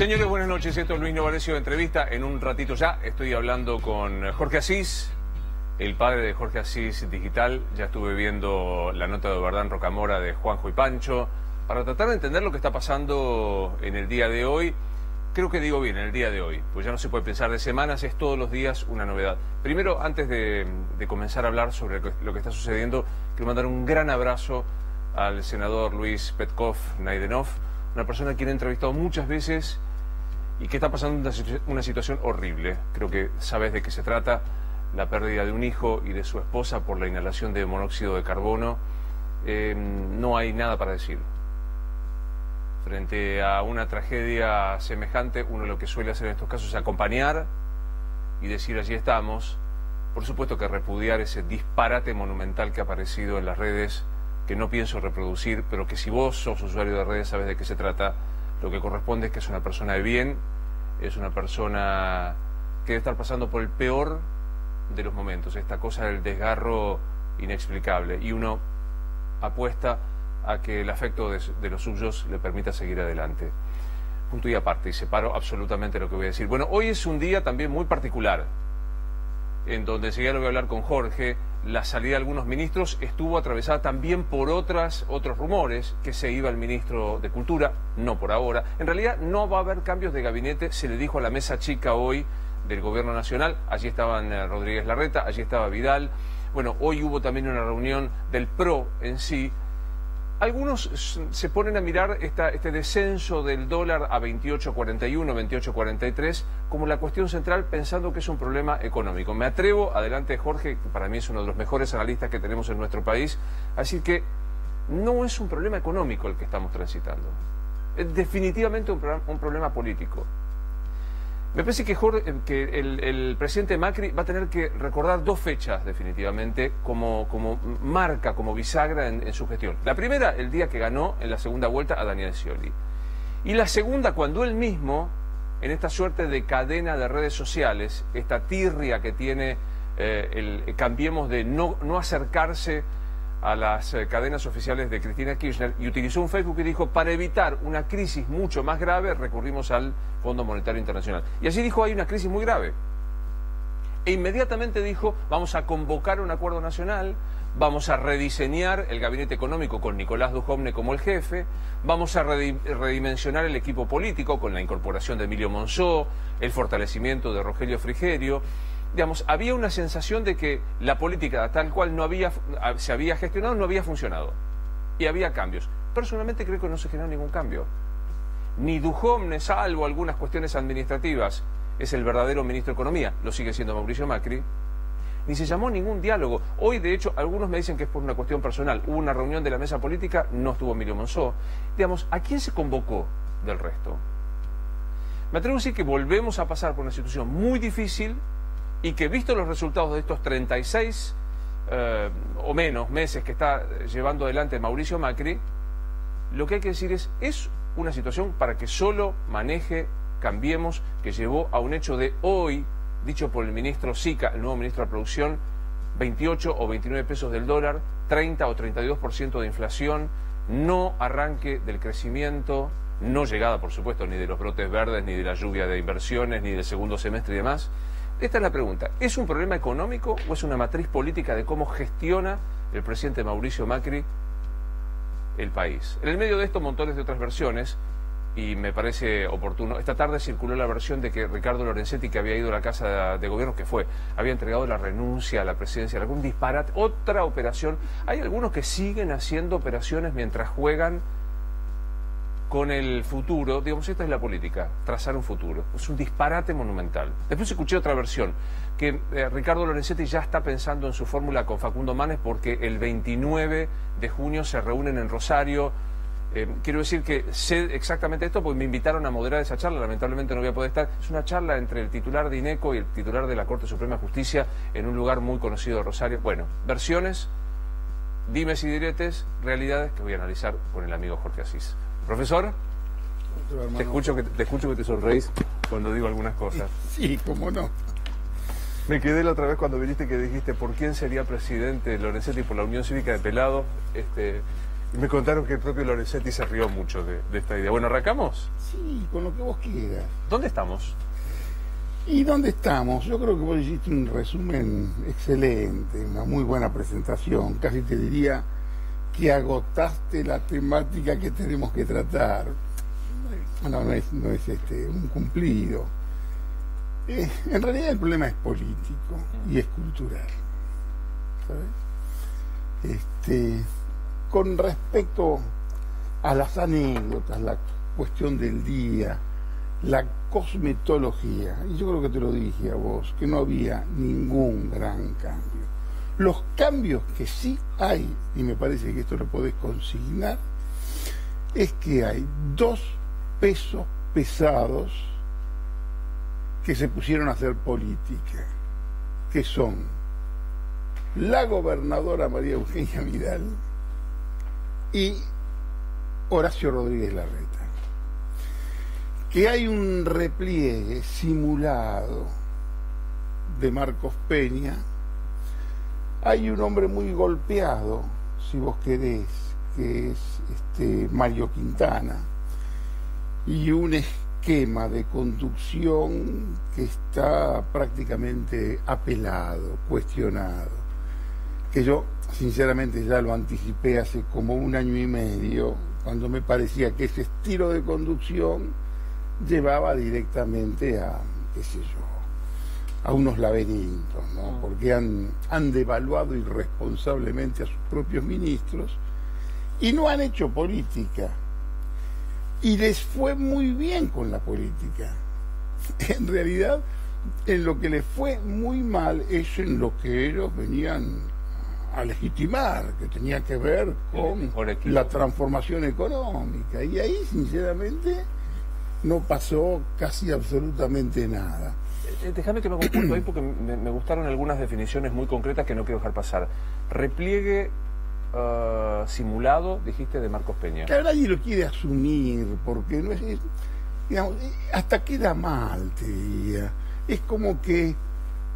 Señores, buenas noches. Esto es Luis Novarecio de Entrevista. En un ratito ya estoy hablando con Jorge Asís, el padre de Jorge Asís Digital. Ya estuve viendo la nota de Verdán Rocamora de Juanjo y Pancho para tratar de entender lo que está pasando en el día de hoy. Creo que digo bien, en el día de hoy, pues ya no se puede pensar de semanas, es todos los días una novedad. Primero, antes de comenzar a hablar sobre lo que está sucediendo, quiero mandar un gran abrazo al senador Luis Petkov Naidenov, una persona a quien he entrevistado muchas veces y que está pasando una situación horrible. Creo que sabes de qué se trata, la pérdida de un hijo y de su esposa por la inhalación de monóxido de carbono. No hay nada para decir. Frente a una tragedia semejante, uno lo que suele hacer en estos casos es acompañar y decir allí estamos. Por supuesto que repudiar ese disparate monumental que ha aparecido en las redes, que no pienso reproducir, pero que si vos sos usuario de redes sabes de qué se trata. Lo que corresponde es que es una persona de bien, es una persona que debe estar pasando por el peor de los momentos, esta cosa del desgarro inexplicable, y uno apuesta a que el afecto de los suyos le permita seguir adelante. Punto y aparte, y separo absolutamente lo que voy a decir. Bueno, hoy es un día también muy particular, en donde enseguida lo voy a hablar con Jorge. La salida de algunos ministros estuvo atravesada también por otros rumores, que se iba el ministro de Cultura, no por ahora. En realidad no va a haber cambios de gabinete, se le dijo a la mesa chica hoy del Gobierno Nacional. Allí estaban Rodríguez Larreta, allí estaba Vidal. Bueno, hoy hubo también una reunión del PRO en sí. Algunos se ponen a mirar este descenso del dólar a 28.41, 28.43 como la cuestión central, pensando que es un problema económico. Me atrevo, adelante Jorge, que para mí es uno de los mejores analistas que tenemos en nuestro país, así que no es un problema económico el que estamos transitando. Es definitivamente un problema político. Me parece que el presidente Macri va a tener que recordar dos fechas definitivamente como marca, como bisagra en su gestión. La primera, el día que ganó en la segunda vuelta a Daniel Scioli. Y la segunda, cuando él mismo, en esta suerte de cadena de redes sociales, esta tirria que tiene Cambiemos de no acercarse a las cadenas oficiales de Cristina Kirchner, y utilizó un Facebook y dijo: para evitar una crisis mucho más grave recurrimos al Fondo Monetario Internacional. Y allí dijo: hay una crisis muy grave. E inmediatamente dijo: vamos a convocar un acuerdo nacional, vamos a rediseñar el gabinete económico con Nicolás Duhovne como el jefe, vamos a redimensionar el equipo político con la incorporación de Emilio Monzó, el fortalecimiento de Rogelio Frigerio. Digamos, había una sensación de que la política tal cual se había gestionado no había funcionado. Y había cambios. Personalmente creo que no se generó ningún cambio. Ni Duhovne, salvo algunas cuestiones administrativas, es el verdadero ministro de Economía, lo sigue siendo Mauricio Macri, ni se llamó ningún diálogo. Hoy, de hecho, algunos me dicen que es por una cuestión personal. Hubo una reunión de la mesa política, no estuvo Emilio Monzó. Digamos, ¿a quién se convocó del resto? Me atrevo a decir que volvemos a pasar por una situación muy difícil, y que, visto los resultados de estos 36 o menos meses que está llevando adelante Mauricio Macri, lo que hay que decir es una situación para que solo maneje Cambiemos, que llevó a un hecho de hoy, dicho por el ministro Sica, el nuevo ministro de Producción: 28 o 29 pesos del dólar, 30 o 32% de inflación, no arranque del crecimiento, no llegada, por supuesto, ni de los brotes verdes, ni de la lluvia de inversiones, ni del segundo semestre y demás. Esta es la pregunta: ¿es un problema económico o es una matriz política de cómo gestiona el presidente Mauricio Macri el país? En el medio de esto, montones de otras versiones, y me parece oportuno. Esta tarde circuló la versión de que Ricardo Lorenzetti, que había ido a la Casa de Gobierno, había entregado la renuncia a la presidencia, algún disparate, otra operación. Hay algunos que siguen haciendo operaciones mientras juegan con el futuro. Digamos, esta es la política, trazar un futuro. Es un disparate monumental. Después escuché otra versión, que Ricardo Lorenzetti ya está pensando en su fórmula con Facundo Manes, porque el 29 de junio se reúnen en Rosario. Quiero decir que sé exactamente esto porque me invitaron a moderar esa charla, lamentablemente no voy a poder estar. Es una charla entre el titular de INECO y el titular de la Corte Suprema de Justicia en un lugar muy conocido de Rosario. Bueno, versiones, dimes y diretes, realidades que voy a analizar con el amigo Jorge Asís. Profesor, te escucho que te sonreís cuando digo algunas cosas. Sí, cómo no. Me quedé la otra vez cuando viniste que dijiste por quién sería presidente Lorenzetti, por la Unión Cívica de Pelado. Me contaron que el propio Lorenzetti se rió mucho de esta idea. Bueno, ¿arrancamos? Sí, con lo que vos quieras. ¿Dónde estamos? ¿Y dónde estamos? Yo creo que vos hiciste un resumen excelente, una muy buena presentación. Casi te diría que agotaste la temática que tenemos que tratar. No es un cumplido. En realidad el problema es político y es cultural. ¿Sabes? Con respecto a las anécdotas, la cuestión del día, la cosmetología, y yo creo que te lo dije a vos, que no había ningún gran cambio. Los cambios que sí hay, y me parece que esto lo podés consignar, es que hay dos pesos pesados que se pusieron a hacer política, que son la gobernadora María Eugenia Vidal y Horacio Rodríguez Larreta. Que hay un repliegue simulado de Marcos Peña, hay un hombre muy golpeado, si vos querés, que es Mario Quintana, y un esquema de conducción que está prácticamente apelado, cuestionado, que yo sinceramente ya lo anticipé hace como 1 año y medio, cuando me parecía que ese estilo de conducción llevaba directamente a, qué sé yo, a unos laberintos, ¿no? Porque han devaluado irresponsablemente a sus propios ministros y no han hecho política. Y les fue muy bien con la política. En realidad, en lo que les fue muy mal es en lo que ellos venían a legitimar, que tenía que ver con la transformación económica. Y ahí, sinceramente, no pasó casi absolutamente nada. Déjame que me conjunto ahí porque me gustaron algunas definiciones muy concretas que no quiero dejar pasar. Repliegue simulado, dijiste, de Marcos Peña. Que nadie lo quiere asumir, porque no es, digamos, hasta queda mal, te diría. Es como que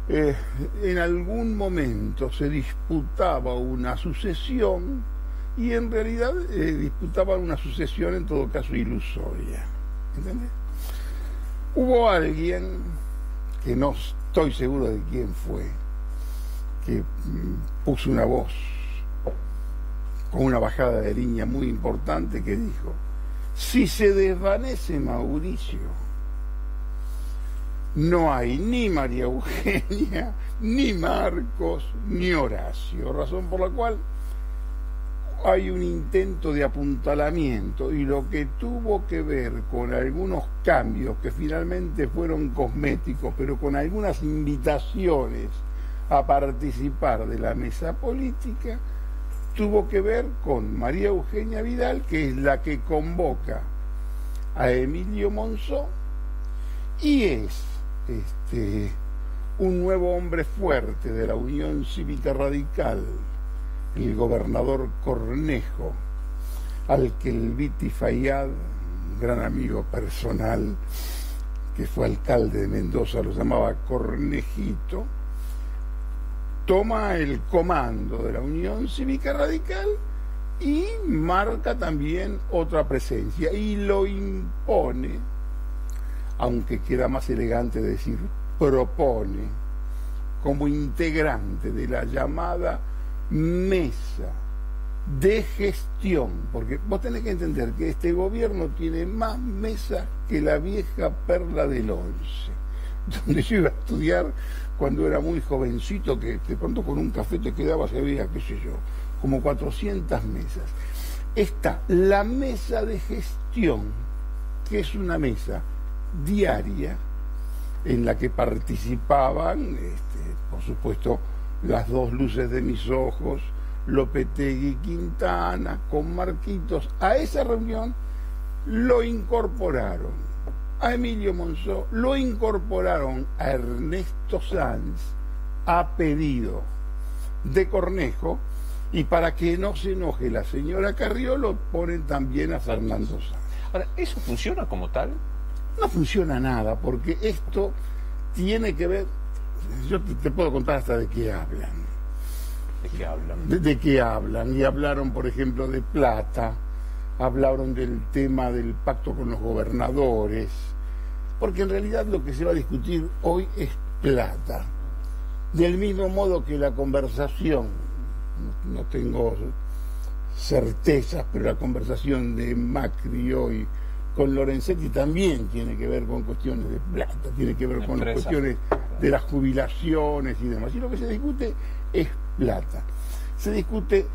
en algún momento se disputaba una sucesión y en realidad disputaban una sucesión en todo caso ilusoria. ¿Entendés? Hubo alguien, que no estoy seguro de quién fue, que puso una voz con una bajada de línea muy importante que dijo: si se desvanece Mauricio, no hay ni María Eugenia, ni Marcos, ni Horacio, razón por la cual hay un intento de apuntalamiento, y lo que tuvo que ver con algunos cambios que finalmente fueron cosméticos, pero con algunas invitaciones a participar de la mesa política, tuvo que ver con María Eugenia Vidal, que es la que convoca a Emilio Monzó, y es un nuevo hombre fuerte de la Unión Cívica Radical, el gobernador Cornejo, al que el Viti Fayad, un gran amigo personal, que fue alcalde de Mendoza, lo llamaba Cornejito, toma el comando de la Unión Cívica Radical y marca también otra presencia y lo impone, aunque queda más elegante decir propone, como integrante de la llamada mesa de gestión, porque vos tenés que entender que este gobierno tiene más mesas que la vieja Perla del Once, donde yo iba a estudiar cuando era muy jovencito, que de pronto con un café te quedabas y había, qué sé yo, como 400 mesas. Está la mesa de gestión, que es una mesa diaria en la que participaban, por supuesto, las dos luces de mis ojos, Lopetegui y Quintana, con Marquitos. A esa reunión lo incorporaron a Emilio Monzó, lo incorporaron a Ernesto Sanz a pedido de Cornejo, y para que no se enoje la señora Carriolo ponen también a Fernando Sanz. Ahora, ¿eso funciona como tal? No funciona nada, porque esto tiene que ver, yo te puedo contar hasta de qué hablan. ¿De qué hablan? ¿De qué hablan? Y hablaron, por ejemplo, de plata, hablaron del tema del pacto con los gobernadores, porque en realidad lo que se va a discutir hoy es plata. Del mismo modo que la conversación, no tengo certezas, pero la conversación de Macri hoy con Lorenzetti también tiene que ver con cuestiones de plata, tiene que ver con las cuestiones de las jubilaciones y demás. Y lo que se discute es plata. Se discute,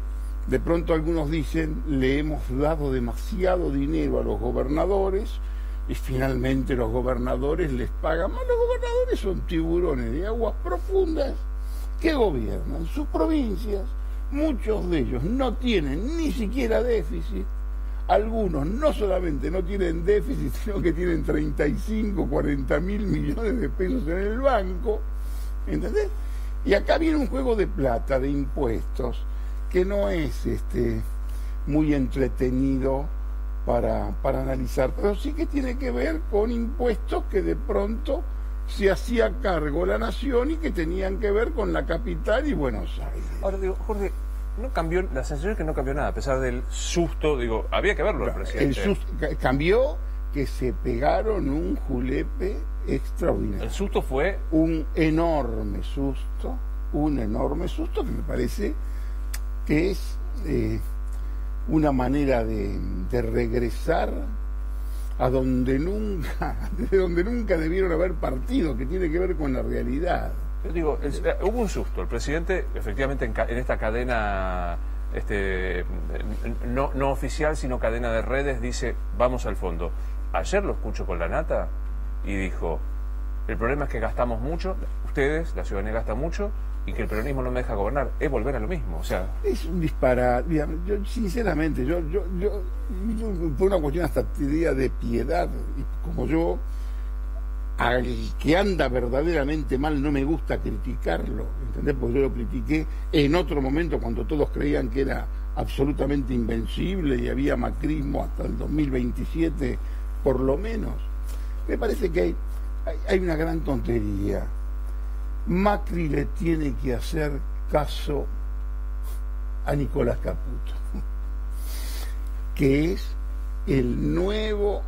de pronto algunos dicen, le hemos dado demasiado dinero a los gobernadores y finalmente los gobernadores les pagan más. Los gobernadores son tiburones de aguas profundas que gobiernan sus provincias. Muchos de ellos no tienen ni siquiera déficit. Algunos no solamente no tienen déficit, sino que tienen 35, 40 mil millones de pesos en el banco, ¿entendés? Y acá viene un juego de plata, de impuestos, que no es muy entretenido para analizar, pero sí que tiene que ver con impuestos que de pronto se hacía cargo la nación y que tenían que ver con la capital y Buenos Aires. Ahora digo, Jorge, no cambió, la sensación es que no cambió nada, a pesar del susto, digo, había que verlo al presidente. El susto cambió, que se pegaron un julepe extraordinario. El susto fue un enorme susto que me parece que es una manera de regresar a donde nunca, de donde nunca debieron haber partido, que tiene que ver con la realidad. Yo digo, hubo un susto. El presidente, efectivamente, en esta cadena no oficial, sino cadena de redes, dice, vamos al fondo. Ayer lo escucho con la Nata y dijo, el problema es que gastamos mucho, ustedes, la ciudadanía gasta mucho, y que el peronismo no me deja gobernar. Es volver a lo mismo, o sea... Es un disparate. Yo sinceramente, por una cuestión hasta de piedad, y como yo... al que anda verdaderamente mal no me gusta criticarlo, ¿entendés? Porque yo lo critiqué en otro momento cuando todos creían que era absolutamente invencible y había macrismo hasta el 2027 por lo menos. Me parece que hay una gran tontería. Macri le tiene que hacer caso a Nicolás Caputo, que es el nuevo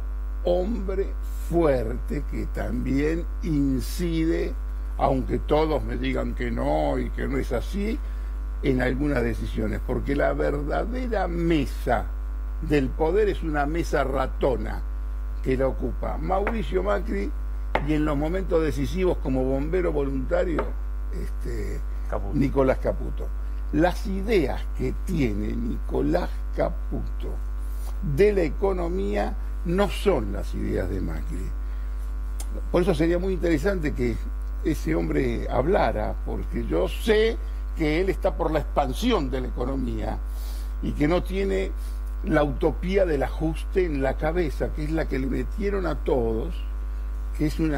hombre fuerte que también incide, aunque todos me digan que no y que no es así, en algunas decisiones, porque la verdadera mesa del poder es una mesa ratona que la ocupa Mauricio Macri y en los momentos decisivos como bombero voluntario Caputo. Nicolás Caputo. Las ideas que tiene Nicolás Caputo de la economía no son las ideas de Macri. Por eso sería muy interesante que ese hombre hablara, porque yo sé que él está por la expansión de la economía y que no tiene la utopía del ajuste en la cabeza, que es la que le metieron a todos, que es un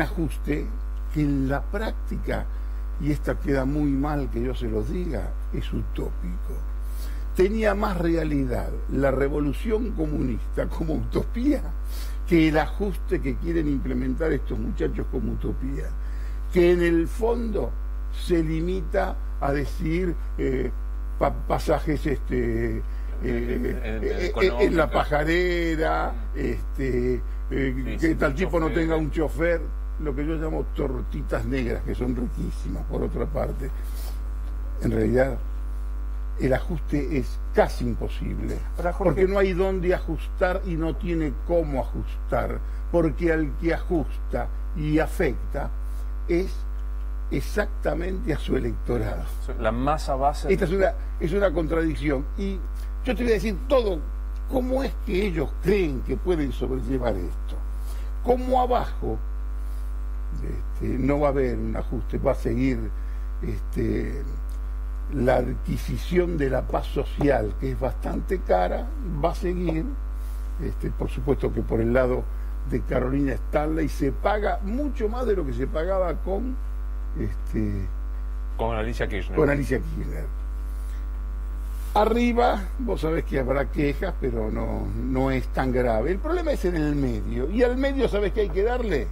ajuste que en la práctica, y esta queda muy mal que yo se los diga, es utópico. Tenía más realidad la revolución comunista como utopía que el ajuste que quieren implementar estos muchachos como utopía, que en el fondo se limita a decir pasajes en la pajarera, que tal tipo no tenga un chofer, lo que yo llamo tortitas negras, que son riquísimas por otra parte. En realidad el ajuste es casi imposible, porque no hay dónde ajustar y no tiene cómo ajustar, porque al que ajusta y afecta es exactamente a su electorado. La masa base... Esta es una contradicción, y yo te voy a decir todo, cómo es que ellos creen que pueden sobrellevar esto, cómo abajo no va a haber un ajuste, va a seguir la adquisición de la paz social, que es bastante cara, va a seguir, por supuesto que por el lado de Carolina Stanley se paga mucho más de lo que se pagaba con Alicia Kirchner. Con Alicia Kirchner. Arriba, vos sabés que habrá quejas, pero no es tan grave. El problema es en el medio, y al medio, ¿sabés qué hay que darle?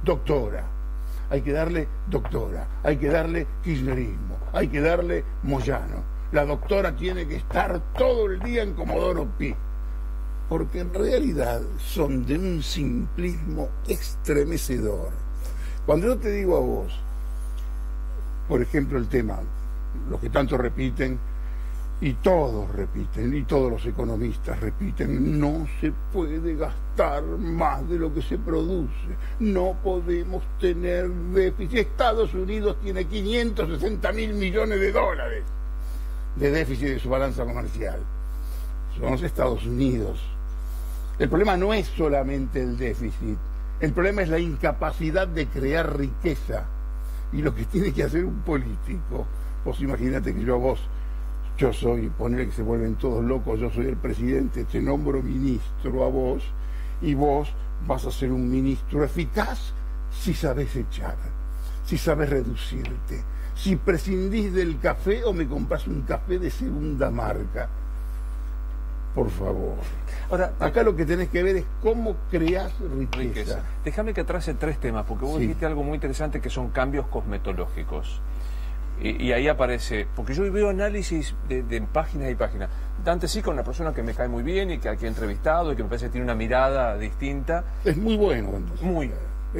Doctora. hay que darle doctora, hay que darle kirchnerismo, hay que darle Moyano. La doctora tiene que estar todo el día en Comodoro Pi, porque en realidad son de un simplismo estremecedor. Cuando yo te digo a vos, por ejemplo, el tema, lo que tanto repiten, y todos repiten, y todos los economistas repiten, no se puede gastar más de lo que se produce, no podemos tener déficit. Estados Unidos tiene 560.000 millones de dólares de déficit de su balanza comercial. Son los Estados Unidos. El problema no es solamente el déficit, el problema es la incapacidad de crear riqueza. Y lo que tiene que hacer un político, vos imagínate que yo soy, poner que se vuelven todos locos, yo soy el presidente, te nombro ministro a vos, y vos vas a ser un ministro eficaz si sabés echar, si sabés reducirte, si prescindís del café o me compras un café de segunda marca. Por favor. Ahora, acá lo que tenés que ver es cómo creás riqueza. Déjame que atrase 3 temas, porque vos dijiste algo muy interesante que son cambios cosmetológicos. Y ahí aparece, porque yo veo análisis de páginas y páginas. Dante Sica, una persona que me cae muy bien y que aquí he entrevistado y que me parece que tiene una mirada distinta. Es muy bueno, Dante Sica.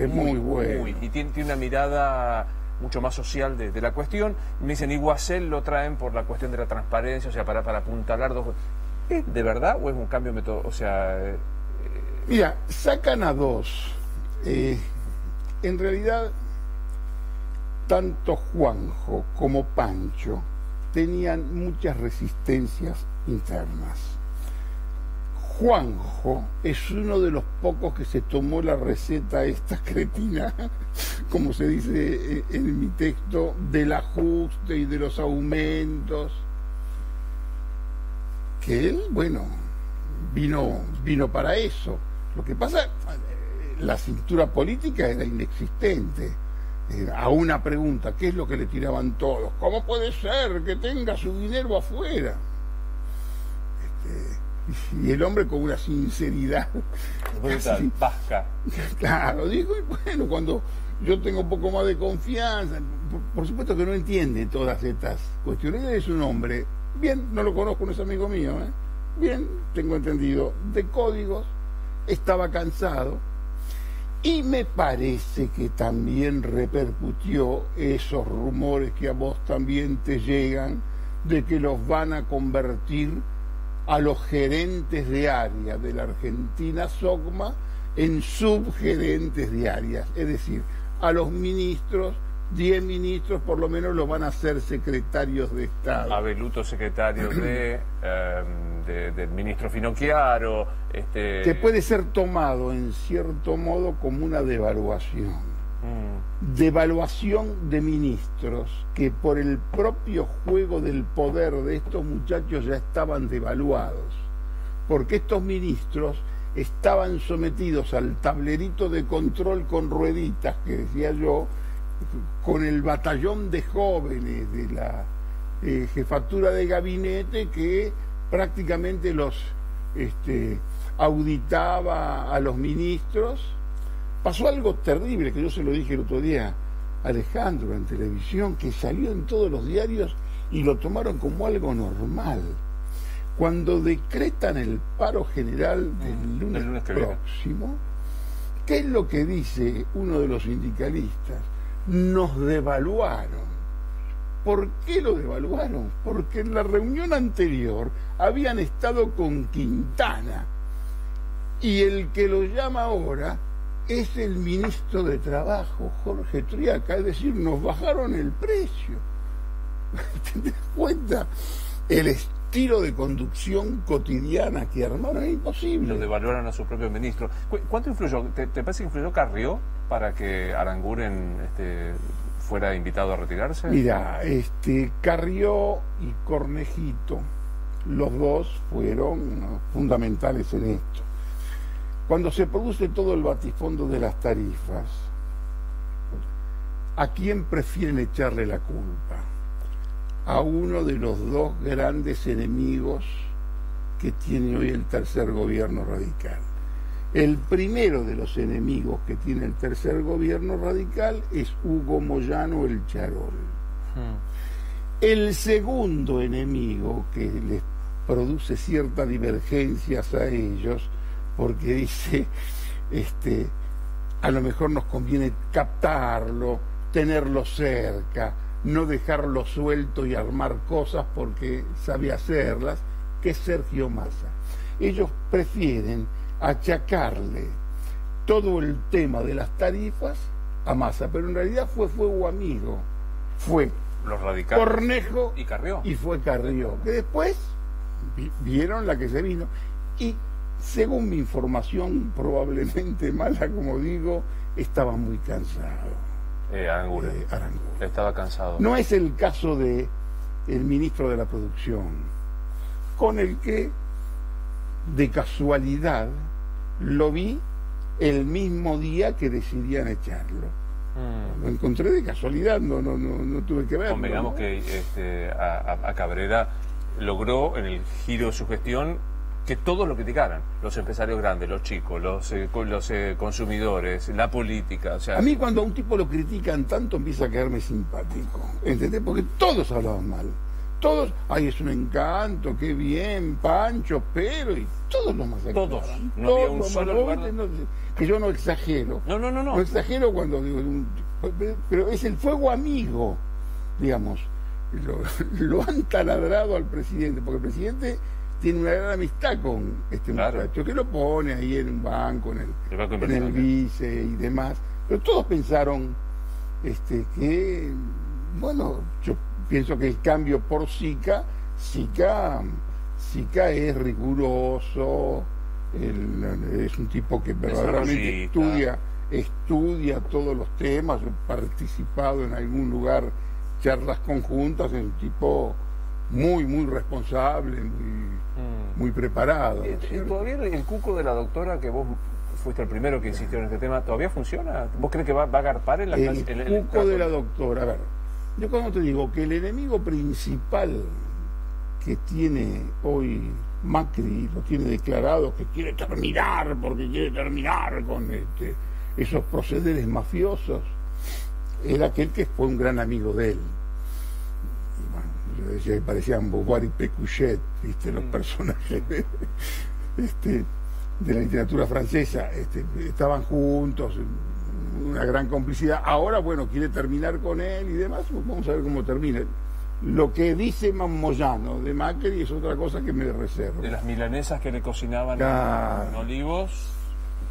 Muy bueno. Y tiene una mirada mucho más social de la cuestión. Me dicen, Iguacel lo traen por la cuestión de la transparencia, o sea, para apuntalar dos. ¿Es de verdad o es un cambio de método? O sea... Mira, sacan a 2. En realidad, tanto Juanjo como Pancho tenían muchas resistencias internas. Juanjo es uno de los pocos que se tomó la receta esta cretina, como se dice en mi texto, del ajuste y de los aumentos. Que él, bueno, vino para eso. Lo que pasa, la cintura política era inexistente. A una pregunta, ¿qué es lo que le tiraban todos? ¿Cómo puede ser que tenga su dinero afuera? Y el hombre con una sinceridad brutal, vasca. Claro, digo, y bueno, cuando yo tengo un poco más de confianza, por supuesto que no entiende todas estas cuestiones. Él es un hombre, bien, no lo conozco, no es amigo mío, bien, tengo entendido, de códigos, estaba cansado, y me parece que también repercutió esos rumores que a vos también te llegan, de que los van a convertir a los gerentes de área de la Argentina SOCMA en subgerentes de áreas, es decir, a los ministros, 10 ministros por lo menos los van a ser secretarios de Estado. Abeluto secretario del ministro Finocchiaro. Que puede ser tomado en cierto modo como una devaluación. Devaluación de ministros que por el propio juego del poder de estos muchachos ya estaban devaluados, porque estos ministros estaban sometidos al tablerito de control con rueditas, que decía yo, con el batallón de jóvenes de la jefatura de gabinete que prácticamente los auditaba a los ministros. Pasó algo terrible, que yo se lo dije el otro día a Alejandro en televisión, que salió en todos los diarios y lo tomaron como algo normal. Cuando decretan el paro general del lunes próximo, ¿qué es lo que dice uno de los sindicalistas? Nos devaluaron. ¿Por qué lo devaluaron? Porque en la reunión anterior habían estado con Quintana y el que lo llama ahora es el ministro de Trabajo, Jorge Triaca, es decir, nos bajaron el precio. ¿Te das cuenta? El estilo de conducción cotidiana que armaron es imposible. Lo devaluaron a su propio ministro. ¿Cuánto influyó? ¿Te parece que influyó Carrió para que Aranguren fuera invitado a retirarse? Mira, Carrió y Cornejito, los dos fueron fundamentales en esto. Cuando se produce todo el batifondo de las tarifas, ¿a quién prefieren echarle la culpa? A uno de los dos grandes enemigos que tiene hoy el tercer gobierno radical. El primero de los enemigos que tiene el tercer gobierno radical es Hugo Moyano el Charol. El segundo enemigo que les produce ciertas divergencias a ellos, porque dice, a lo mejor nos conviene captarlo, tenerlo cerca, no dejarlo suelto y armar cosas porque sabe hacerlas, que es Sergio Massa. Ellos prefieren achacarle todo el tema de las tarifas a Massa, pero en realidad fue fuego amigo, fue los radicales Cornejo y Carrió, y fue Carrió, que después vieron la que se vino. Y según mi información, probablemente mala, como digo, estaba muy cansado. Aranguren estaba cansado. No es el caso de el ministro de la Producción, con el que de casualidad lo vi el mismo día que decidían echarlo. Lo encontré de casualidad, no tuve que verlo. Convengamos, ¿no? Que a Cabrera logró en el giro de su gestión que todos lo criticaran, los empresarios grandes, los chicos, los consumidores, la política. O sea, a mí cuando a un tipo lo critican tanto empieza a quedarme simpático, ¿entendés? Porque todos hablaban mal. Todos, ay, es un encanto, qué bien, Pancho, pero, y todos los masacraron. Todos, no había un solo lugar. Que yo no exagero. No. No exagero cuando digo, pero es el fuego amigo, digamos. Lo han taladrado al presidente, porque el presidente tiene una gran amistad con este muchacho, que lo pone ahí en un banco, en el vice y demás. Pero todos pensaron que, bueno, yo pienso que el cambio por Sica es riguroso, es un tipo que verdaderamente estudia todos los temas, he participado en algún lugar, charlas conjuntas, es un tipo muy responsable, muy preparado. ¿Y todavía el cuco de la doctora, que vos fuiste el primero que insistió en este tema, todavía funciona? ¿Vos crees que va a agarpar en la clase? El cuco de la doctora, a ver, yo cuando te digo que el enemigo principal que tiene hoy Macri, lo tiene declarado, que quiere terminar, porque quiere terminar con esos procederes mafiosos, era aquel que fue un gran amigo de él. Y bueno, yo decía que parecían Beauvoir y Pécuchet, ¿viste? Los personajes de la literatura francesa, estaban juntos, una gran complicidad. Ahora, bueno, quiere terminar con él y demás, vamos a ver cómo termina. Lo que dice Moyano de Macri es otra cosa que me reservo. De las milanesas que le cocinaban en Olivos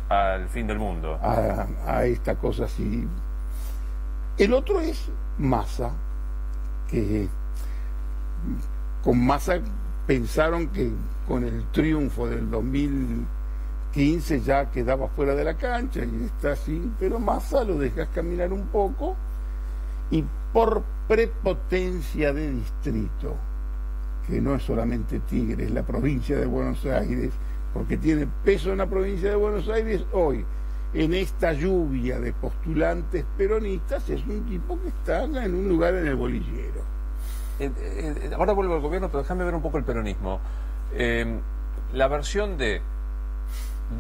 al fin del mundo. A esta cosa así. El otro es Massa, que con Massa pensaron que con el triunfo del 2015 ya quedaba fuera de la cancha y está así, pero Massa lo dejas caminar un poco y por prepotencia de distrito, que no es solamente Tigre, es la provincia de Buenos Aires, porque tiene peso en la provincia de Buenos Aires hoy, en esta lluvia de postulantes peronistas, es un tipo que está en un lugar en el bolillero. Ahora vuelvo al gobierno, pero déjame ver un poco el peronismo. La versión de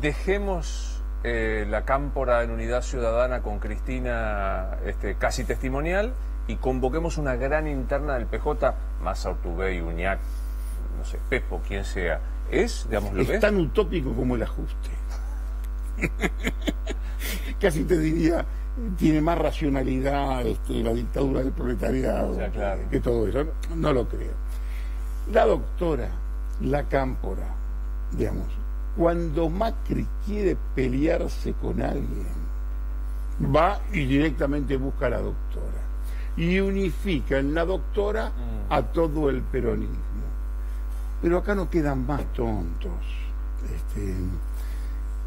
dejemos la cámpora en Unidad Ciudadana con Cristina casi testimonial y convoquemos una gran interna del PJ, Massa, Urtubey, Uñac, no sé, Pepo, quien sea. Digamos, ¿lo ves? Es tan utópico como el ajuste. Casi te diría, tiene más racionalidad la dictadura del proletariado, o sea, claro, que todo eso. No lo creo. La doctora, la cámpora, digamos, cuando Macri quiere pelearse con alguien, va y directamente busca a la doctora y unifica en la doctora a todo el peronismo. Pero acá no quedan más tontos.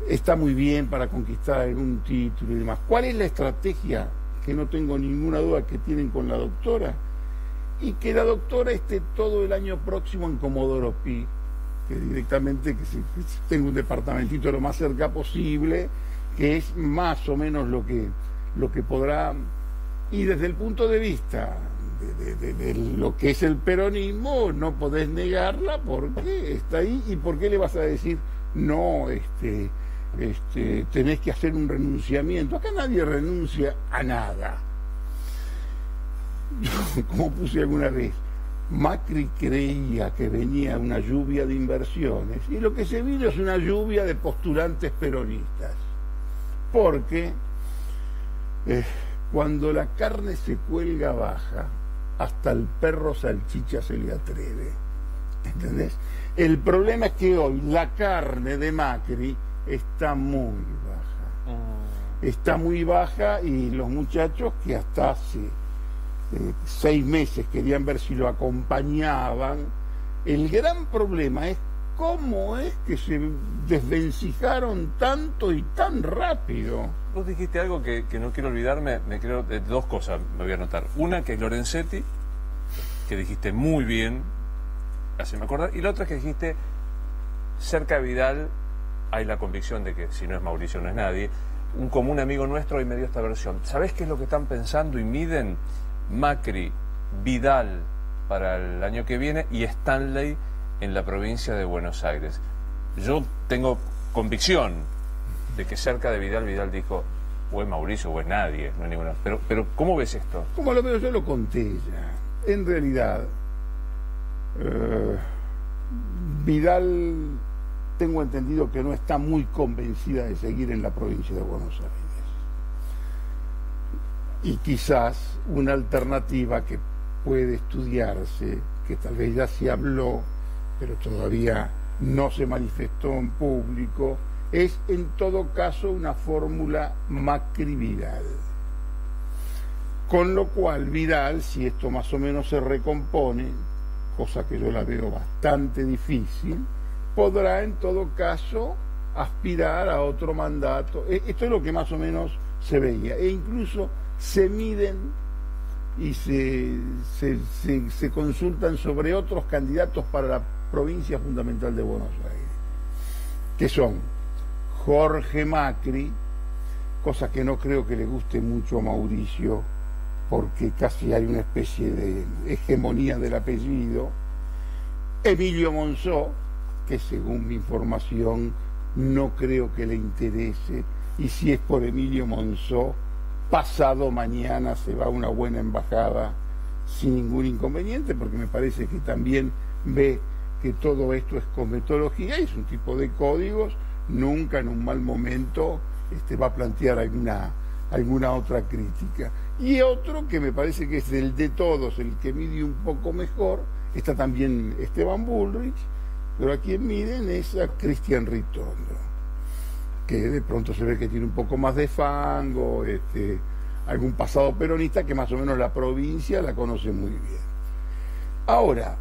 Está muy bien para conquistar algún título y demás. ¿Cuál es la estrategia? Que no tengo ninguna duda que tienen con la doctora. Y que la doctora esté todo el año próximo en Comodoro Pi, que directamente que tenga un departamentito lo más cerca posible, que es más o menos lo que podrá. Y desde el punto de vista de lo que es el peronismo, no podés negarla porque está ahí. ¿Y por qué le vas a decir no tenés que hacer un renunciamiento. Acá nadie renuncia a nada. Yo, como puse alguna vez, Macri creía que venía una lluvia de inversiones y lo que se vino es una lluvia de postulantes peronistas. Porque cuando la carne se cuelga baja, hasta el perro salchicha se le atreve. ¿Entendés? El problema es que hoy la carne de Macri está muy baja. Está muy baja y los muchachos que hasta hace 6 meses querían ver si lo acompañaban. El gran problema es cómo es que se desvencijaron tanto y tan rápido. Vos dijiste algo que no quiero olvidarme, me creo de 2 cosas, me voy a anotar. Una que es Lorenzetti, que dijiste muy bien, así me acuerdo, y la otra es que dijiste, cerca de Vidal hay la convicción de que si no es Mauricio no es nadie. Un común amigo nuestro hoy me dio esta versión. ¿Sabés qué es lo que están pensando y miden? Macri, Vidal para el año que viene y Stanley en la provincia de Buenos Aires. Yo tengo convicción de que cerca de Vidal dijo, o es Mauricio o es nadie, no hay ninguna. Pero ¿cómo ves esto? Como lo veo yo, lo conté ya. En realidad, Vidal, tengo entendido que no está muy convencida de seguir en la provincia de Buenos Aires. Y quizás una alternativa que puede estudiarse, que tal vez ya se habló, pero todavía no se manifestó en público, es en todo caso una fórmula Macri-Vidal. Con lo cual Vidal, si esto más o menos se recompone, cosa que yo la veo bastante difícil, podrá en todo caso aspirar a otro mandato. Esto es lo que más o menos se veía. E incluso se miden y se consultan sobre otros candidatos para la provincia fundamental de Buenos Aires, que son Jorge Macri, cosa que no creo que le guste mucho a Mauricio, porque casi hay una especie de hegemonía del apellido, Emilio Monzó, que según mi información no creo que le interese, y si es por Emilio Monzó, pasado mañana se va a una buena embajada sin ningún inconveniente, porque me parece que también ve que todo esto es cosmetología y es un tipo de códigos, nunca en un mal momento va a plantear alguna otra crítica. Y otro que me parece que es el de todos, el que mide un poco mejor, está también Esteban Bullrich, pero a quien miden es a Cristian Ritondo, que de pronto se ve que tiene un poco más de fango, algún pasado peronista que más o menos la provincia la conoce muy bien. Ahora,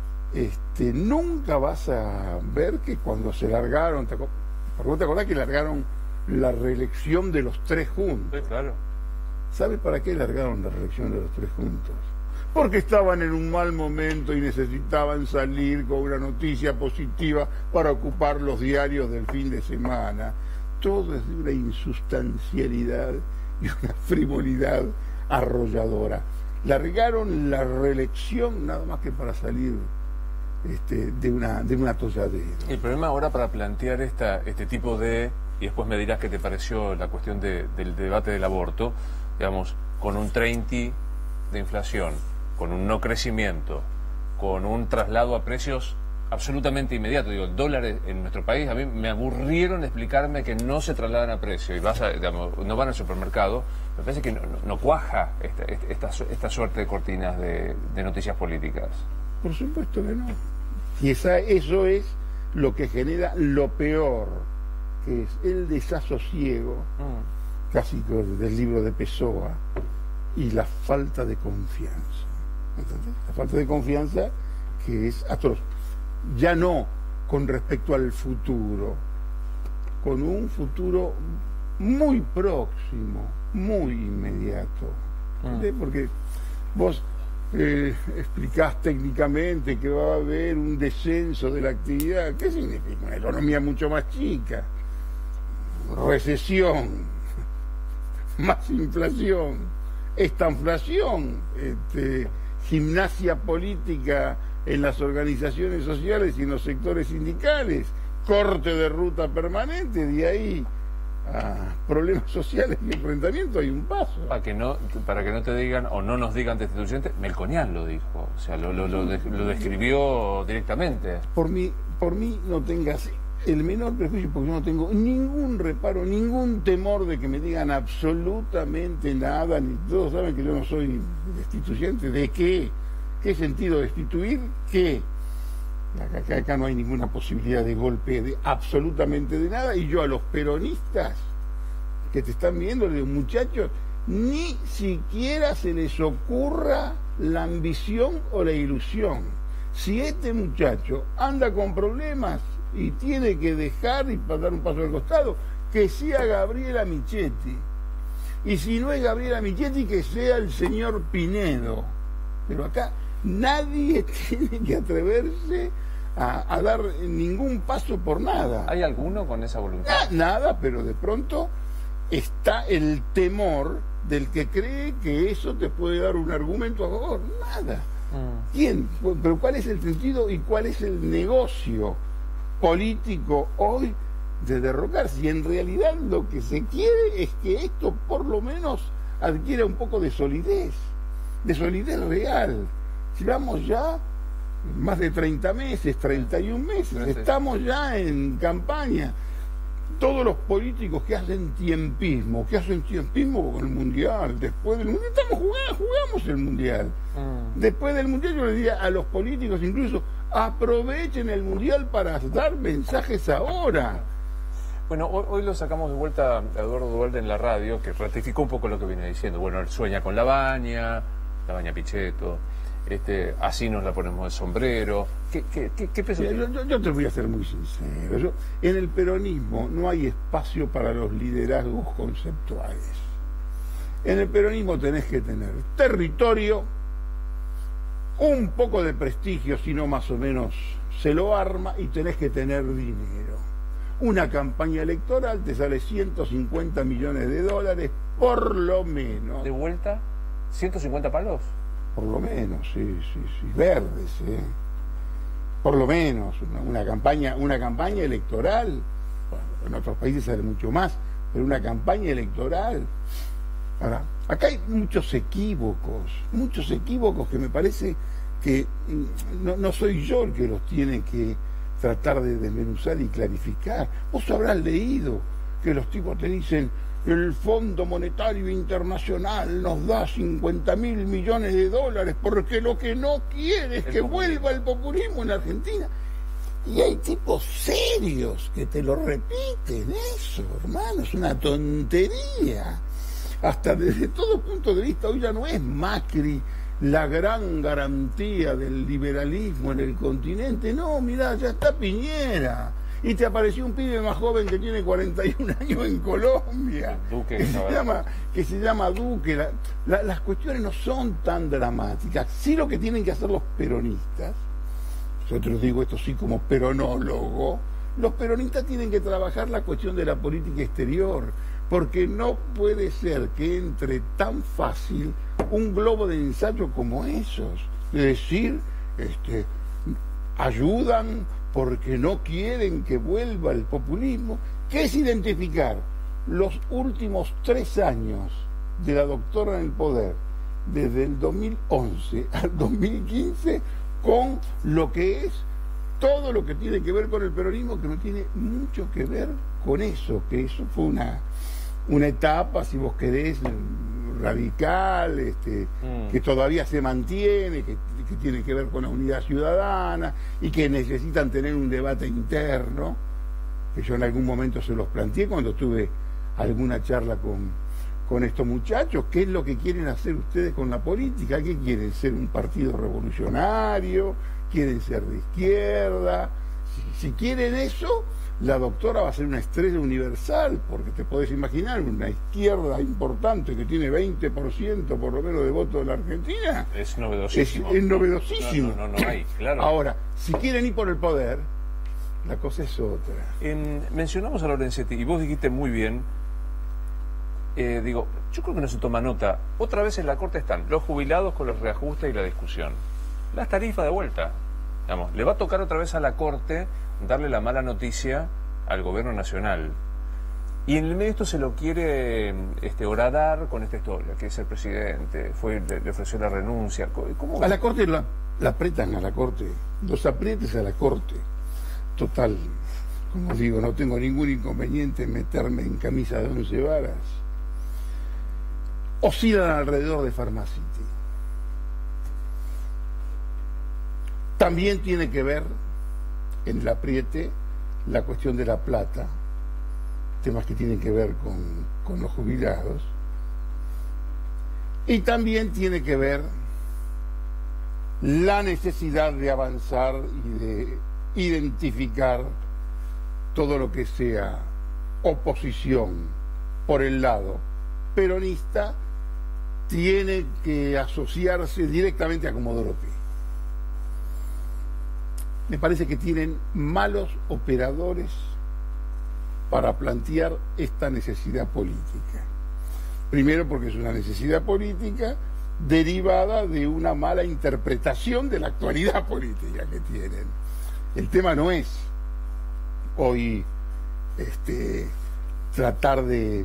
nunca vas a ver que cuando se largaron, ¿te acordás que largaron la reelección de los 3 juntos? Sí, claro. ¿Sabe para qué largaron la reelección de los 3 juntos? Porque estaban en un mal momento y necesitaban salir con una noticia positiva para ocupar los diarios del fin de semana. Todo es de una insustancialidad y una frivolidad arrolladora. Largaron la reelección nada más que para salir de un atolladero. El problema ahora para plantear este tipo de, y después me dirás qué te pareció la cuestión del debate del aborto, digamos, con un 30 de inflación, con un no crecimiento, con un traslado a precios absolutamente inmediato. Digo, el dólar en nuestro país, a mí me aburrieron explicarme que no se trasladan a precio y no van al supermercado. Me parece que no cuaja esta suerte de cortinas de noticias políticas. Por supuesto que no. Y eso es lo que genera lo peor, que es el desasosiego, casi del libro de Pessoa, y la falta de confianza. ¿Entendés? La falta de confianza que es atroz. Ya no con respecto al futuro, con un futuro muy próximo, muy inmediato. Porque vos explicás técnicamente que va a haber un descenso de la actividad. ¿Qué significa? Una economía mucho más chica, recesión, más inflación, estanflación, gimnasia política en las organizaciones sociales y en los sectores sindicales, corte de ruta permanente, de ahí problemas sociales y enfrentamientos hay un paso. Para que no te digan o no nos digan destituyente, Melconian lo dijo, o sea, lo describió directamente. Por mí no tengas el menor prejuicio, porque yo no tengo ningún reparo, ningún temor de que me digan absolutamente nada, ni todos saben que yo no soy destituyente. ¿De qué? ¿Qué sentido destituir? ¿Qué? Acá no hay ninguna posibilidad de golpe de absolutamente de nada, y yo a los peronistas que te están viendo les digo, muchachos, ni siquiera se les ocurra la ambición o la ilusión. Si este muchacho anda con problemas y tiene que dejar y dar un paso al costado, que sea Gabriela Michetti, y si no es Gabriela Michetti, que sea el señor Pinedo. Pero acá nadie tiene que atreverse a dar ningún paso por nada. ¿Hay alguno con esa voluntad? Nada, pero de pronto está el temor del que cree que eso te puede dar un argumento a favor. Nada. ¿Quién? Pero ¿cuál es el sentido y cuál es el negocio político hoy de derrocar? Si en realidad lo que se quiere es que esto por lo menos adquiera un poco de solidez real. Llevamos ya más de 30 meses, 31 meses, estamos ya en campaña. Todos los políticos que hacen tiempismo con el Mundial, después del Mundial, jugamos el Mundial. Después del Mundial yo les diría a los políticos incluso, aprovechen el Mundial para dar mensajes ahora. Bueno, hoy lo sacamos de vuelta a Eduardo Duhalde en la radio, que ratificó un poco lo que viene diciendo. Bueno, él sueña con la baña Pichetto, así nos la ponemos de sombrero. ¿Qué peso tiene? Yo te voy a ser muy sincero. En el peronismo no hay espacio para los liderazgos conceptuales. En el peronismo tenés que tener territorio, un poco de prestigio, si no más o menos se lo arma, y tenés que tener dinero. Una campaña electoral te sale 150 millones de dólares, por lo menos. ¿De vuelta? ¿150 palos? Por lo menos, sí, verdes, por lo menos, una campaña electoral, bueno, en otros países sale mucho más, pero una campaña electoral. Ahora, acá hay muchos equívocos que me parece que no soy yo el que los tiene que tratar de desmenuzar y clarificar. Vos habrás leído que los tipos te dicen: el Fondo Monetario Internacional nos da 50.000 millones de dólares porque lo que no quiere es que vuelva el populismo en Argentina. Y hay tipos serios que te lo repiten eso, hermano, es una tontería. Hasta desde todo punto de vista, hoy ya no es Macri la gran garantía del liberalismo en el continente. No, mirá, ya está Piñera. Y te apareció un pibe más joven que tiene 41 años en Colombia, Duque, que se llama Duque. Las cuestiones no son tan dramáticas. Sí, lo que tienen que hacer los peronistas, yo te lo digo esto sí como peronólogo, los peronistas tienen que trabajar la cuestión de la política exterior, porque no puede ser que entre tan fácil un globo de ensayo como esos, de decir, ayudan porque no quieren que vuelva el populismo, que es identificar los últimos 3 años de la doctora en el poder, desde el 2011 al 2015, con lo que es todo lo que tiene que ver con el peronismo, que no tiene mucho que ver con eso, que eso fue una etapa, si vos querés, radical, que todavía se mantiene, que tiene que ver con la unidad ciudadana y que necesitan tener un debate interno, que yo en algún momento se los planteé cuando tuve alguna charla con estos muchachos. ¿Qué es lo que quieren hacer ustedes con la política? ¿Qué quieren? ¿Ser un partido revolucionario? ¿Quieren ser de izquierda? Si quieren eso, la doctora va a ser una estrella universal, porque te podés imaginar una izquierda importante que tiene 20% por lo menos de votos de la Argentina. Es novedosísimo. Es novedosísimo. No hay, claro. Ahora, si quieren ir por el poder, la cosa es otra. Mencionamos a Lorenzetti y vos dijiste muy bien, yo creo que no se toma nota. Otra vez en la Corte están los jubilados con los reajustes y la discusión. Las tarifas de vuelta. Digamos, le va a tocar otra vez a la Corte darle la mala noticia al gobierno nacional. Y en el medio esto se lo quiere horadar con esta historia, que es el presidente, le ofreció la renuncia. ¿Cómo? A la Corte la apretan a la Corte, los aprietes a la Corte. Total, como digo, no tengo ningún inconveniente en meterme en camisa de 11 varas. Oscilan alrededor de Pharmacity. También tiene que ver en el apriete la cuestión de la plata, temas que tienen que ver con los jubilados, y también tiene que ver la necesidad de avanzar y de identificar todo lo que sea oposición por el lado peronista, tiene que asociarse directamente a Comodoro Pi. Me parece que tienen malos operadores para plantear esta necesidad política. Primero porque es una necesidad política derivada de una mala interpretación de la actualidad política que tienen. El tema no es hoy tratar de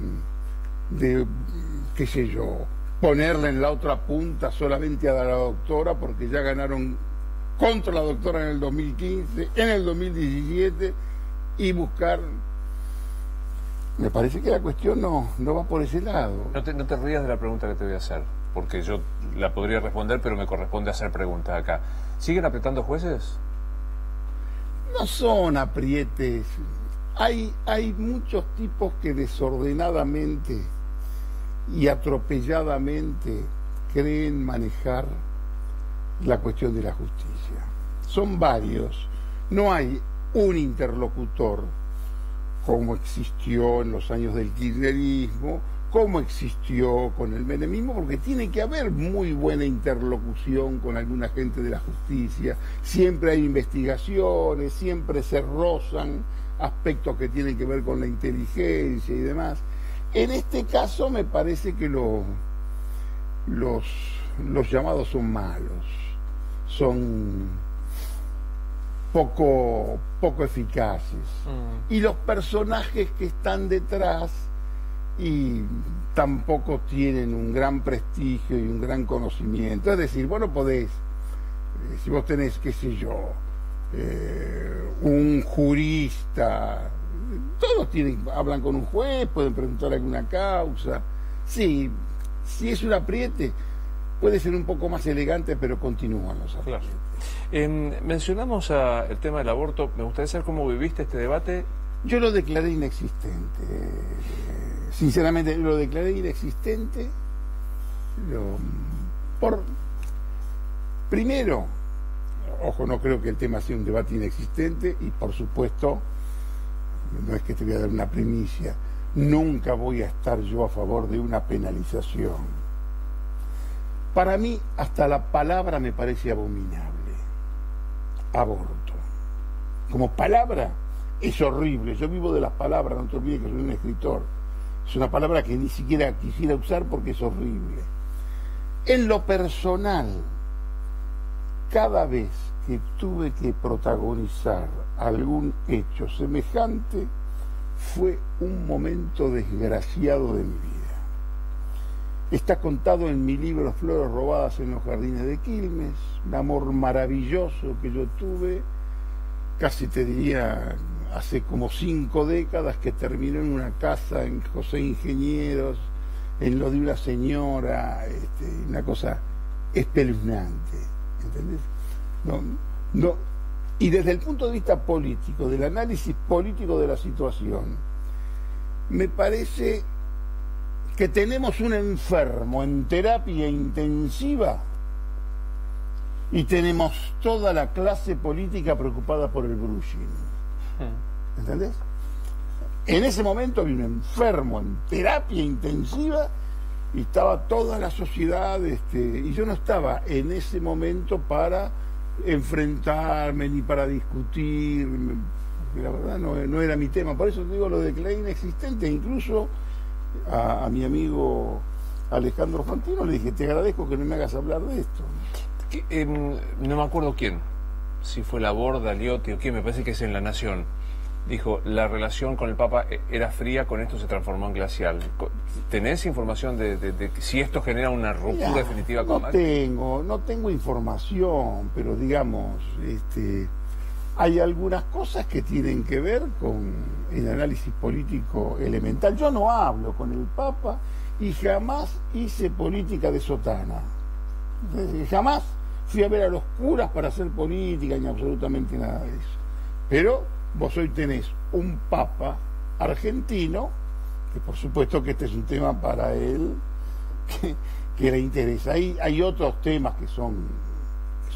qué sé yo, ponerle en la otra punta solamente a la doctora porque ya ganaron contra la doctora en el 2015, en el 2017, y buscar... Me parece que la cuestión no va por ese lado. No te rías de la pregunta que te voy a hacer, porque yo la podría responder, pero me corresponde hacer preguntas acá. ¿Siguen apretando jueces? No son aprietes. Hay muchos tipos que desordenadamente y atropelladamente creen manejar la cuestión de la justicia. Son varios. No hay un interlocutor como existió en los años del kirchnerismo, como existió con el menemismo, porque tiene que haber muy buena interlocución con alguna gente de la justicia. Siempre hay investigaciones, siempre se rozan aspectos que tienen que ver con la inteligencia y demás. En este caso me parece que los llamados son malos, son poco eficaces. Y los personajes que están detrás y tampoco tienen un gran prestigio y un gran conocimiento. Es decir, vos no podés, si vos tenés, qué sé yo, un jurista, todos hablan con un juez, pueden preguntar alguna causa. Sí, si es un apriete, puede ser un poco más elegante, pero continúan los aprietes. Claro. Mencionamos el tema del aborto. Me gustaría saber cómo viviste este debate. Yo lo declaré inexistente. Sinceramente, lo declaré inexistente. Primero, ojo, no creo que el tema sea un debate inexistente, y por supuesto, no es que te voy a dar una primicia, nunca voy a estar yo a favor de una penalización. Para mí, hasta la palabra me parece abominable. Aborto. Como palabra, es horrible. Yo vivo de las palabras, no te olvides que soy un escritor. Es una palabra que ni siquiera quisiera usar porque es horrible. En lo personal, cada vez que tuve que protagonizar algún hecho semejante, fue un momento desgraciado de mi vida. Está contado en mi libro Flores robadas en los jardines de Quilmes, un amor maravilloso que yo tuve, casi te diría, hace como 5 décadas, que terminó en una casa en José Ingenieros, en lo de una señora, una cosa espeluznante, ¿entendés? No. Y desde el punto de vista político, del análisis político de la situación, me parece que tenemos un enfermo en terapia intensiva y tenemos toda la clase política preocupada por el brushing. ¿Entendés? En ese momento había un enfermo en terapia intensiva y estaba toda la sociedad, y yo no estaba en ese momento para enfrentarme ni para discutir, la verdad no era mi tema. Por eso te digo, lo declaré inexistente. Incluso a mi amigo Alejandro Fantino le dije: te agradezco que no me hagas hablar de esto. No me acuerdo quién, si fue Laborde, Liotti o quién, me parece que es en La Nación. dijo, la relación con el Papa era fría, con esto se transformó en glacial. ¿Tenés información de si esto genera una ruptura definitiva con Macri? No tengo información, pero digamos, hay algunas cosas que tienen que ver con el análisis político elemental. Yo no hablo con el Papa y jamás hice política de sotana. Jamás fui a ver a los curas para hacer política ni absolutamente nada de eso. Pero vos hoy tenés un Papa argentino, que por supuesto que este es un tema para él que le interesa. Hay otros temas que son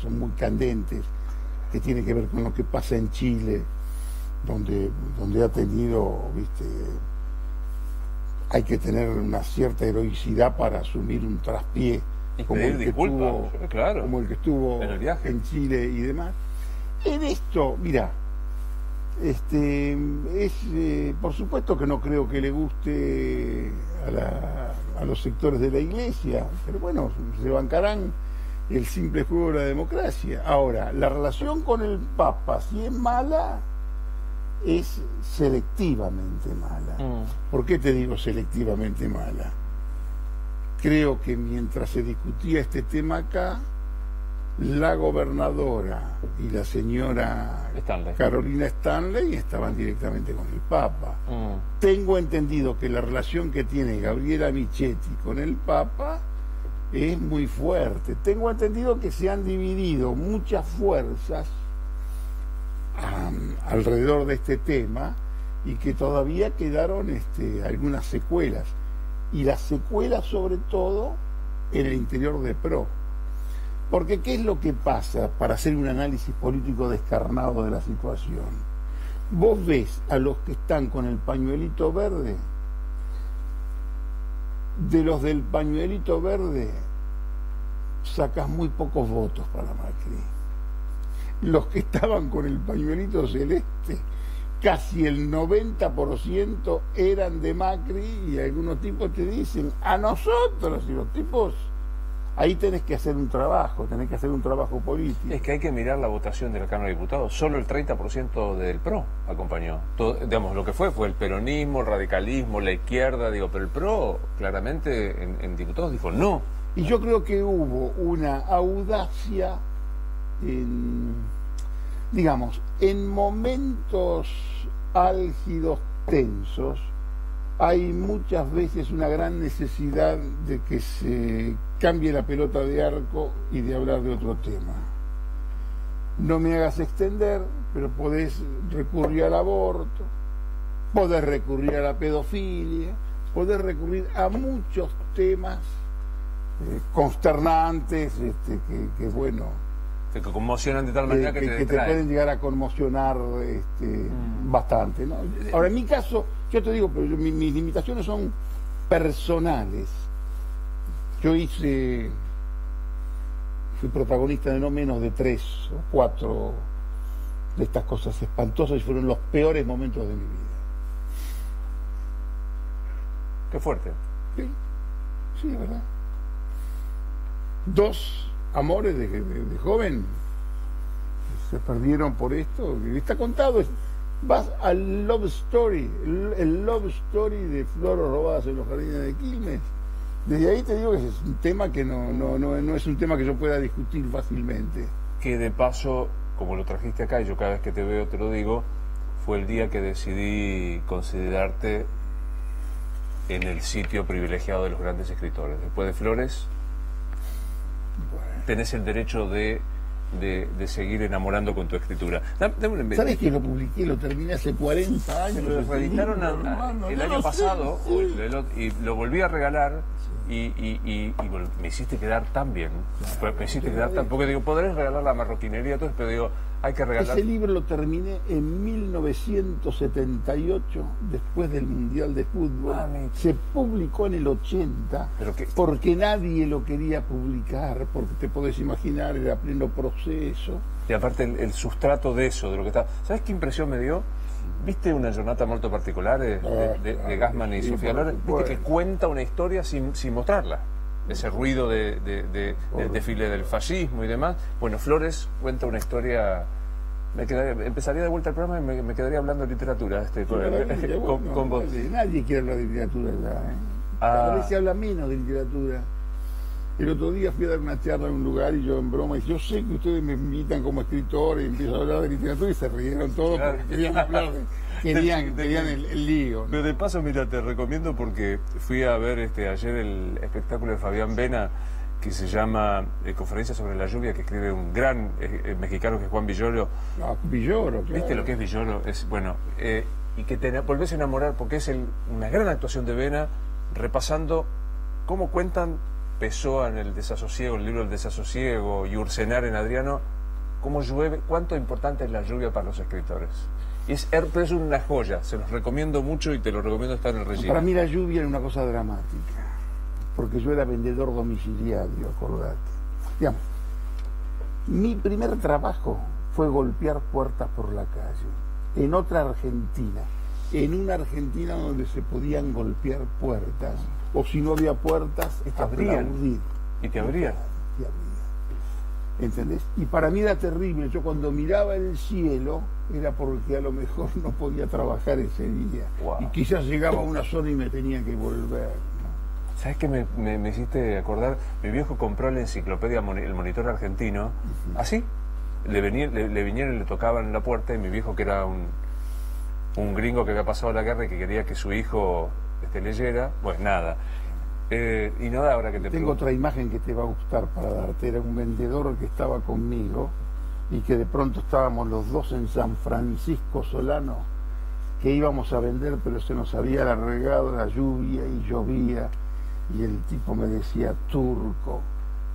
muy candentes, que tienen que ver con lo que pasa en Chile, donde ha tenido, hay que tener una cierta heroicidad para asumir un traspié como el que estuvo en el viaje en Chile y demás. En esto, mira, por supuesto que no creo que le guste a los sectores de la Iglesia, pero bueno, se bancarán el simple juego de la democracia. Ahora, la relación con el Papa, si es mala, es selectivamente mala. ¿Por qué te digo selectivamente mala? Creo que mientras se discutía este tema acá, la gobernadora y la señora Carolina Stanley estaban directamente con el Papa. Tengo entendido que la relación que tiene Gabriela Michetti con el Papa es muy fuerte. Tengo entendido que se han dividido muchas fuerzas alrededor de este tema y que todavía quedaron algunas secuelas. Y las secuelas sobre todo en el interior de PRO. Porque ¿qué es lo que pasa para hacer un análisis político descarnado de la situación? Vos ves a los que están con el pañuelito verde, de los del pañuelito verde sacas muy pocos votos para Macri. Los que estaban con el pañuelito celeste, casi el 90% eran de Macri, y algunos tipos te dicen, a nosotros, y los tipos, ahí tenés que hacer un trabajo político. Es que hay que mirar la votación de la Cámara de Diputados, solo el 30% del PRO acompañó. Todo, digamos, lo que fue el peronismo, el radicalismo, la izquierda, pero el PRO claramente en diputados dijo no. Y yo creo que hubo una audacia en momentos álgidos, tensos, hay muchas veces una gran necesidad de que se cambie la pelota de arco y de hablar de otro tema. No me hagas extender, pero podés recurrir al aborto, podés recurrir a la pedofilia, podés recurrir a muchos temas consternantes, que bueno, que conmocionan de tal manera que te pueden llegar a conmocionar bastante, ¿no? Ahora, en mi caso, yo te digo, pero mis limitaciones son personales. Yo fui protagonista de no menos de 3 o 4 de estas cosas espantosas y fueron los peores momentos de mi vida. Qué fuerte. Sí, es verdad. 2 amores de joven se perdieron por esto. Está contado. Vas al Love Story, el Love Story de Flores robadas en los jardines de Quilmes. Desde ahí te digo que es un tema que no es un tema que yo pueda discutir fácilmente. Que de paso, como lo trajiste acá, y yo cada vez que te veo te lo digo, fue el día que decidí considerarte en el sitio privilegiado de los grandes escritores. Después de Flores, tenés el derecho de seguir enamorando con tu escritura. ¿Sabes que lo publiqué, lo terminé hace 40 años? Lo reeditaron el año pasado y lo volví a regalar y bueno, me hiciste quedar tan bien. Claro, me hiciste quedar tan... Porque digo, podrés regalar la marroquinería, todo, pero digo, hay que regalar... Ese libro lo terminé en 1978, después del Mundial de Fútbol. Se publicó en el 80, porque nadie lo quería publicar, porque te podés imaginar, era pleno proceso. Y aparte el sustrato de eso, de lo que está... ¿Sabes qué impresión me dio? ¿Viste una giornata molto particolare de Gassman y Sofía Loren? ¿Viste que cuenta una historia sin mostrarla? Ese ruido del desfile del fascismo y demás. Bueno, Flores cuenta una historia empezaría de vuelta el programa y me quedaría hablando de literatura con vos. Nadie quiere hablar de literatura ya, ¿eh? Cada vez se habla menos de literatura. El otro día fui a dar una charla en un lugar y yo en broma dije, yo sé que ustedes me invitan como escritor y empiezo a hablar de literatura y se rieron todos porque querían hablar querían el lío, ¿no? Pero de paso, mira, te recomiendo porque fui a ver ayer el espectáculo de Fabián Vena que se llama Conferencia sobre la lluvia, que escribe un gran mexicano que es Juan Villoro. Ah, Villoro, claro. ¿Viste lo que es Villoro? Es, bueno, y que te volvés a enamorar porque es una gran actuación de Vena repasando cómo cuentan Pessoa en El desasosiego, el libro del desasosiego, y Ursenar en Adriano, cómo llueve, cuánto importante es la lluvia para los escritores. Pero es una joya, se los recomiendo mucho y te lo recomiendo estar en el relleno. Para mí la lluvia era una cosa dramática, porque yo era vendedor domiciliario, acordate. Digamos, mi primer trabajo fue golpear puertas por la calle, en otra Argentina, en una Argentina donde se podían golpear puertas, o si no había puertas, aplaudir. Y te abrían. ¿Entendés? Y para mí era terrible. Yo cuando miraba el cielo era porque a lo mejor no podía trabajar ese día. Wow. Y quizás llegaba a una zona y me tenía que volver, ¿no? ¿Sabes qué me hiciste acordar? Mi viejo compró la enciclopedia, el Monitor Argentino, así. Le vinieron y le tocaban en la puerta, y mi viejo, que era un gringo que había pasado la guerra y que quería que su hijo leyera, pues nada. Y no da ahora que te Tengo otra imagen que te va a gustar para darte. Era un vendedor que estaba conmigo y que de pronto estábamos los dos en San Francisco Solano, que íbamos a vender, pero se nos había alargado la lluvia y llovía, y el tipo me decía: Turco,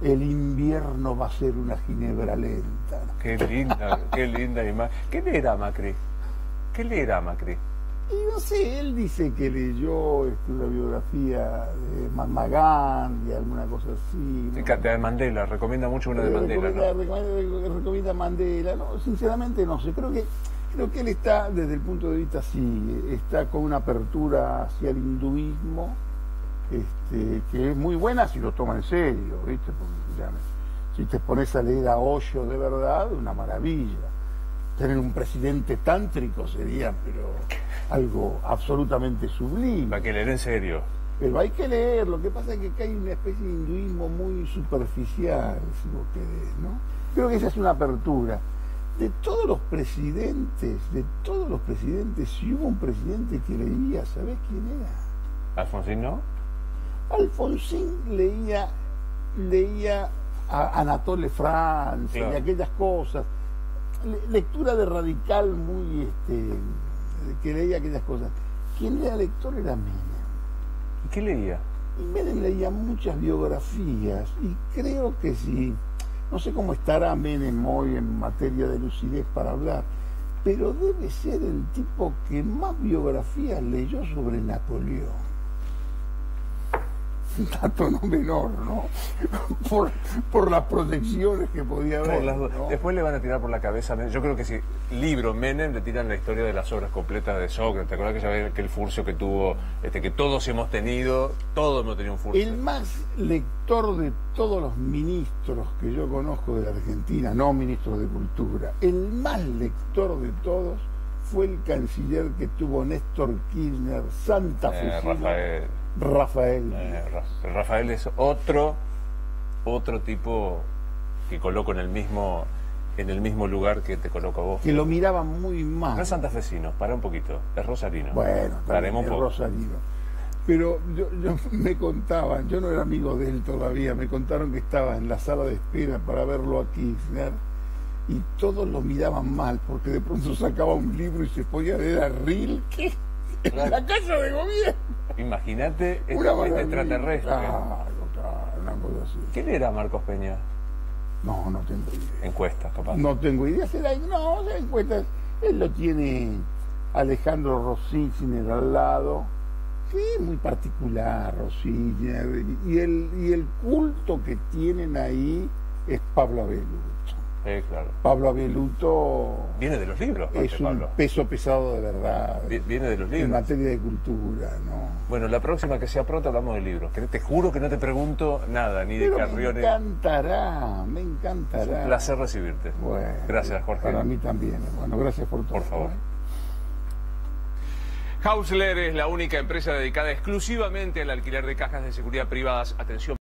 el invierno va a ser una ginebra lenta. Qué linda imagen. ¿Qué leerá Macri? ¿Qué leerá Macri? Y no sé, él dice que leyó una biografía de Mahatma Gandhi, alguna cosa así, ¿no? De Mandela, recomienda mucho una de Mandela, ¿no? Recomienda Mandela, no, sinceramente no sé, creo que él está, desde el punto de vista, sí, está con una apertura hacia el hinduismo, que es muy buena si lo toma en serio, ¿viste? Porque, ya, si te pones a leer a Osho de verdad, una maravilla. Tener un presidente tántrico sería, pero algo absolutamente sublime. Hay que leer en serio. Pero hay que leer, lo que pasa es que acá hay una especie de hinduismo muy superficial, si vos querés, ¿no? Creo que esa es una apertura. De todos los presidentes, si hubo un presidente que leía, ¿sabés quién era? ¿Alfonsín no? Alfonsín leía a Anatole France, claro, y aquellas cosas. Lectura de radical muy que leía aquellas cosas. Quien era lector era Menem. ¿Y qué leía? Y Menem leía muchas biografías, y creo que sí, no sé cómo estará Menem hoy en materia de lucidez para hablar, pero debe ser el tipo que más biografías leyó sobre Napoleón. Un dato no menor, ¿no? Por las proyecciones que podía haber, ¿no? Después le van a tirar por la cabeza, yo creo que si libro Menem, le tiran la historia de las obras completas de Sócrates. ¿Te acuerdas que ya ves aquel furcio que tuvo, que todos hemos tenido un furcio? El más lector de todos los ministros que yo conozco de la Argentina, no ministros de Cultura, el más lector de todos fue el canciller que tuvo Néstor Kirchner, Santa Fe. Rafael es otro tipo que coloco en el mismo lugar que te coloco a vos. Que lo miraba muy mal. No es santafesino, para un poquito, es rosarino. Bueno, paremos un poco. Rosarino. Pero yo me contaban, yo no era amigo de él todavía, me contaron que estaba en la sala de espera para verlo a Kirchner, y todos lo miraban mal, porque de pronto sacaba un libro y se podía leer a Rilke en la casa de gobierno. Imagínate este extraterrestre. Claro, una cosa así. ¿Quién era Marcos Peña? No tengo idea. Encuestas, capaz. No tengo idea. No, encuestas. Él lo tiene Alejandro Rossignol al lado. Sí, muy particular, Rossignol. Y el culto que tienen ahí es Pablo Abeluto. Claro. Pablo Abieluto Viene de los libros, es un Pablo. peso pesado de verdad Viene de los en libros. materia de cultura, ¿no? Bueno, la próxima que sea pronto hablamos de libros. Que te juro que no te pregunto nada, ni de Pero Carrión. me Es encantará. un placer recibirte. Bueno, Gracias, Jorge. Para mí también. Bueno, gracias por todo. Por favor. ¿eh? Hausler es la única empresa dedicada exclusivamente al alquiler de cajas de seguridad privadas. Atención.